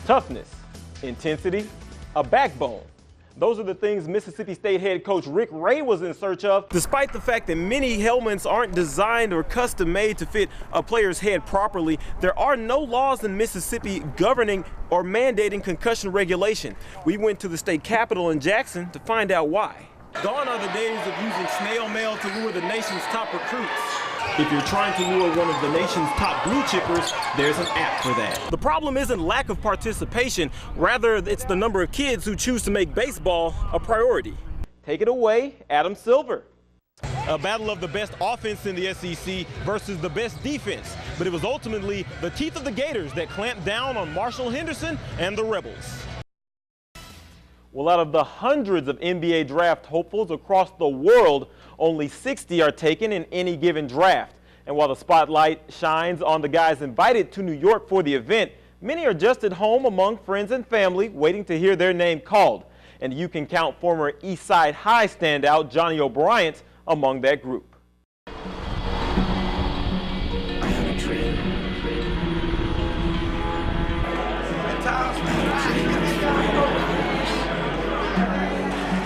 Toughness, intensity, a backbone. Those are the things Mississippi State head coach Rick Ray was in search of. Despite the fact that many helmets aren't designed or custom made to fit a player's head properly, there are no laws in Mississippi governing or mandating concussion regulation. We went to the state capitol in Jackson to find out why. Gone are the days of using snail mail to lure the nation's top recruits. If you're trying to lure one of the nation's top blue chippers, there's an app for that. The problem isn't lack of participation, rather it's the number of kids who choose to make baseball a priority. Take it away, Adam Silver. A battle of the best offense in the SEC versus the best defense, but it was ultimately the teeth of the Gators that clamped down on Marshall Henderson and the Rebels. Well, out of the hundreds of NBA draft hopefuls across the world, only 60 are taken in any given draft. And while the spotlight shines on the guys invited to New York for the event, many are just at home among friends and family waiting to hear their name called. And you can count former East Side High standout Johnny O'Brien among that group.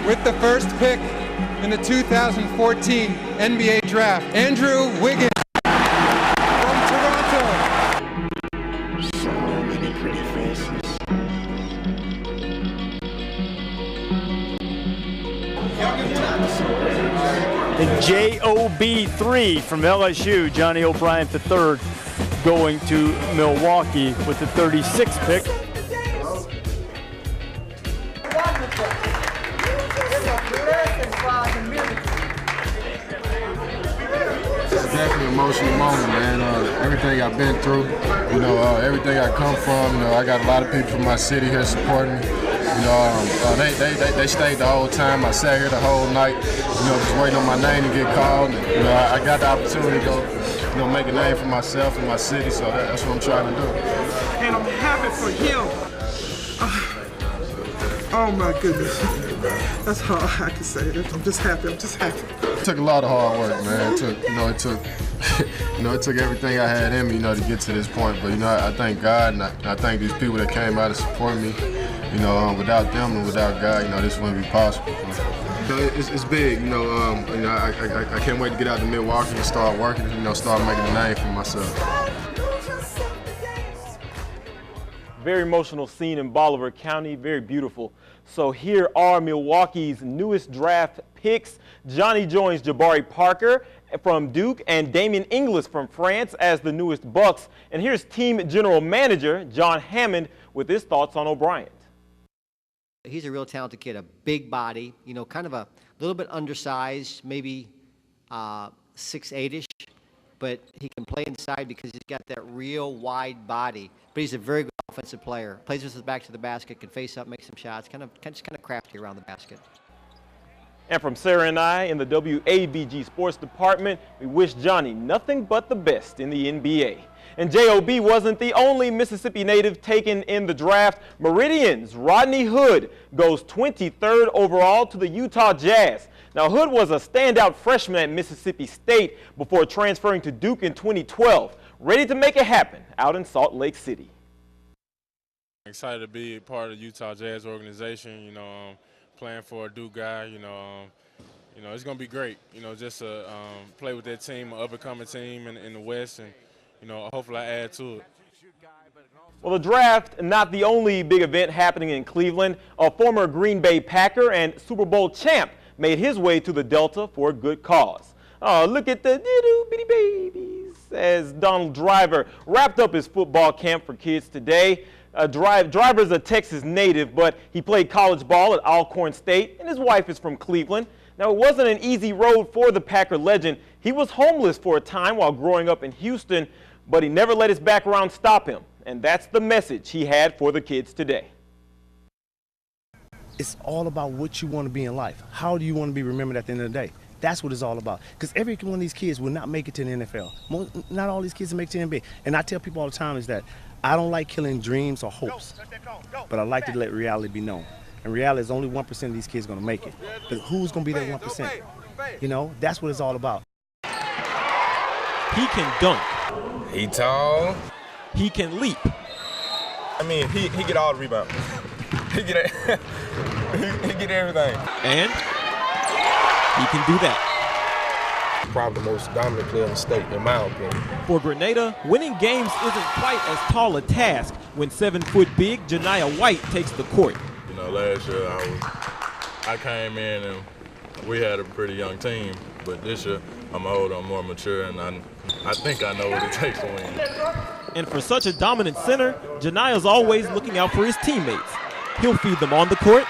With the first pick in the 2014 NBA Draft, Andrew Wiggins from Toronto. So many pretty faces. The JOB3 from LSU, Johnny O'Brien III, going to Milwaukee with the 36th pick. Definitely an emotional moment, man. Everything I've been through, everything I come from, I got a lot of people from my city here supporting me. They stayed the whole time. I sat here the whole night, just waiting on my name to get called. And, I got the opportunity to go, make a name for myself and my city, so that's what I'm trying to do. And I'm happy for him. Oh my goodness. That's all I can say. I'm just happy. It took a lot of hard work, man. It took everything I had in me, to get to this point. But I thank God and I thank these people that came out to support me. Without them and without God, this wouldn't be possible. It's big. I can't wait to get out to Milwaukee and start working. Start making a name for myself. Very emotional scene in Bolivar County, very beautiful. So here are Milwaukee's newest draft picks. Johnny joins Jabari Parker from Duke and Damian Inglis from France as the newest Bucks. And here's team general manager John Hammond with his thoughts on O'Brien. He's a real talented kid, a big body, kind of a little bit undersized, maybe 6'8"-ish. But he can play inside because he's got that real wide body. But he's a very good offensive player. Plays with his back to the basket, can face up, make some shots, kind of crafty around the basket. And from Sarah and I in the WABG Sports Department, we wish Johnny nothing but the best in the NBA. And JOB wasn't the only Mississippi native taken in the draft. Meridian's Rodney Hood goes 23rd overall to the Utah Jazz. Now, Hood was a standout freshman at Mississippi State before transferring to Duke in 2012, ready to make it happen out in Salt Lake City. Excited to be part of the Utah Jazz organization, playing for a Duke guy, it's going to be great, just to play with that team, an up-and-coming team in the West, and, hopefully I add to it. Well, the draft, not the only big event happening in Cleveland. A former Green Bay Packer and Super Bowl champ made his way to the Delta for a good cause. Oh, look at the little bitty babies as Donald Driver wrapped up his football camp for kids today. Driver's a Texas native, but he played college ball at Alcorn State, and his wife is from Cleveland. Now, it wasn't an easy road for the Packer legend. He was homeless for a time while growing up in Houston, but he never let his background stop him. And that's the message he had for the kids today. It's all about what you want to be in life. How do you want to be remembered at the end of the day? That's what it's all about. Because every one of these kids will not make it to the NFL. Not all these kids will make it to the NBA. And I tell people all the time is that I don't like killing dreams or hopes, but I like to let reality be known. And reality is only 1% of these kids going to make it. But who's going to be that 1%? That's what it's all about. He can dunk. He tall. He can leap. I mean, he get all the rebounds. he get everything. And he can do that. Probably the most dominant player in the state, in my opinion. For Grenada, winning games isn't quite as tall a task when 7-foot big Jania White takes the court. You know, last year I came in and we had a pretty young team, but this year I'm older, I'm more mature, and I think I know what it takes to win. And for such a dominant center, Jania's always looking out for his teammates. He'll feed them on the court.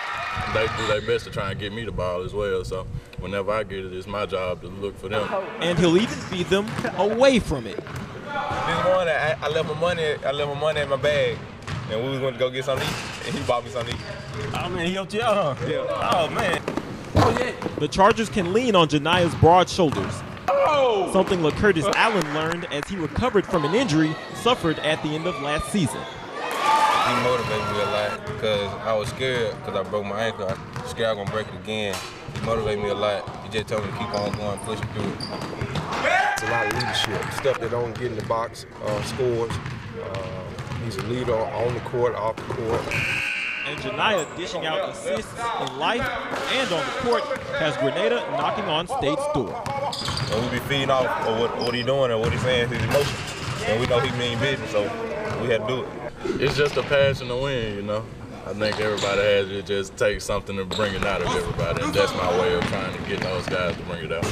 They do their best to try and get me the ball as well, so whenever I get it, it's my job to look for them. And he'll even feed them away from it. This morning, I left my money in my bag, and we was going to go get something to eat, and he bought me something to eat. Oh, man, he helped you out, huh? Yeah. Oh, man. The Chargers can lean on Jania's broad shoulders. Oh! Something LaCurtis Allen learned as he recovered from an injury suffered at the end of last season. He motivated me a lot because I was scared because I broke my ankle. I was scared I was going to break it again. He motivated me a lot. He just told me to keep on going, pushing through it. It's a lot of leadership, stuff that don't get in the box, scores. He's a leader on the court, off the court. And Jania dishing out assists in life and on the court has Grenada knocking on State's door. And we be feeding off of what he's doing and what he's saying, his emotions. And we know he mean business, so we had to do it. It's just a passion to win, you know. I think everybody has it. It just takes something to bring it out of everybody, and that's my way of trying to get those guys to bring it out.